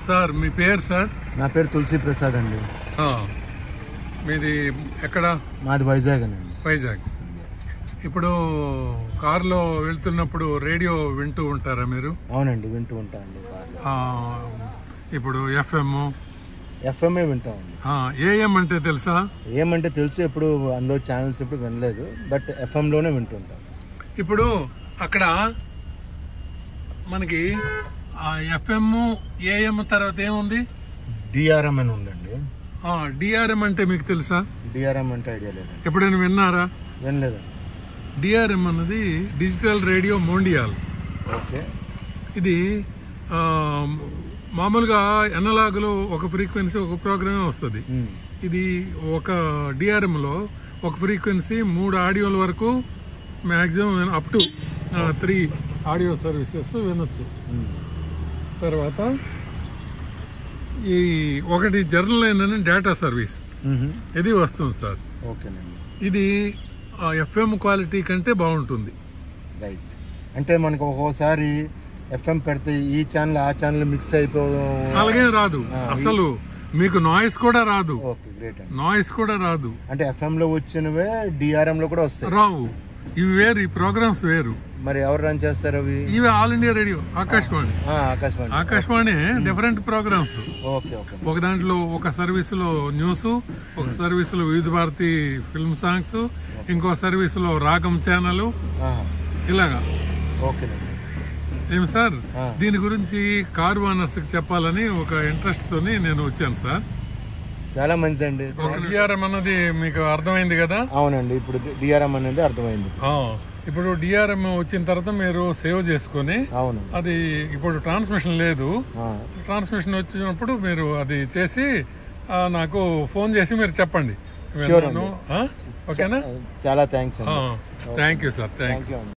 Sir మీ పేరు sir? నా పేరు తులసి ప్రసాద్ అండి. మీది ఎక్కడ? మాది వైజాగ్ అండి. వైజాగ్. ఇప్పుడు కారులో వెళ్తున్నప్పుడు రేడియో వింటూ ఉంటారా మీరు? అవునండి, వింటూ ఉంటానండి. ఇప్పుడు ఎఫ్ఎంఏ వింటామండి. ఏఎం అంటే తెలుసా? ఏఎం అంటే తెలుసు, ఎప్పుడు అందులో ఛానల్స్ ఎప్పుడు వినలేదు, బట్ ఎఫ్ఎంలోనే వింటుంటాం. ఇప్పుడు అక్కడ మనకి ఎఫ్ఎం ఏఎం తర్వాత ఏముంది? డిఆర్ఎం అని ఉందండి. డిఆర్ఎం అంటే మీకు తెలుసా? డిఆర్ఎం అంటే ఐడియా లేదు. ఎప్పుడైనా విన్నారా? వినలేదు. డిఆర్ఎం అన్నది డిజిటల్ రేడియో మోండియాల్. ఓకే. ఇది మామూలుగా ఎనలాగ్లో ఒక ఫ్రీక్వెన్సీ ఒక ప్రోగ్రామే వస్తుంది. ఇది ఒక డిఆర్ఎంలో ఒక ఫ్రీక్వెన్సీ 3 ఆడియోల వరకు maximum up to 3 audio services వినొచ్చు. తర్వాత ఈ ఒకటి జర్నల్ అయిన డేటా సర్వీస్ ఇది వస్తుంది సార్. ఓకేనండి. ఇది ఎఫ్ఎం క్వాలిటీ కంటే బాగుంటుంది. రైట్. అంటే మనకు ఒక్కోసారి ఎఫ్ఎం పెడితే ఈ ఛానల్ ఆ ఛానల్ మిక్స్ అయిపోవడం అలాగే రాదు, అసలు మీకు నాయిస్ కూడా రాదు. Okay, great. నాయిస్ కూడా రాదు. అంటే ఎఫ్ఎం లో వచ్చినవే డిఆర్ఎం లో కూడా వస్తాయి? రావు. ఇవి వేరు, ఈ ప్రోగ్రామ్స్ వేరు. మరి ఎవరు రన్ చేస్తారు అవి? ఇవి All India Radio, Akashvani different programmes. ఒక దాంట్లో ఒక సర్వీస్ లో న్యూస్, ఒక సర్వీస్ లో వివిధ భారతి ఫిల్మ్ సాంగ్స్, ఇంకో సర్వీస్ లో రాగం ఛానల్, ఇలాగా. ఏం సార్, దీని గురించి కారు ఓనర్స్ కి చెప్పాలని ఒక ఇంట్రెస్ట్ తోని నేను వచ్చాను సార్. చాలా మంచిదండి. డిఆర్ఎం అన్నది మీకు అర్థమైంది కదా? అవునండి, ఇప్పుడు డిఆర్ఎం అనేది అర్థమైంది. ఇప్పుడు డిఆర్ఎం వచ్చిన తర్వాత మీరు సేవ్ చేసుకుని, అవును, అది ఇప్పుడు ట్రాన్స్మిషన్ లేదు, ట్రాన్స్మిషన్ వచ్చినప్పుడు మీరు అది చేసి నాకు ఫోన్ చేసి మీరు చెప్పండి. ఓకేనా? చాలా thanks. Thank you sir. Thank you.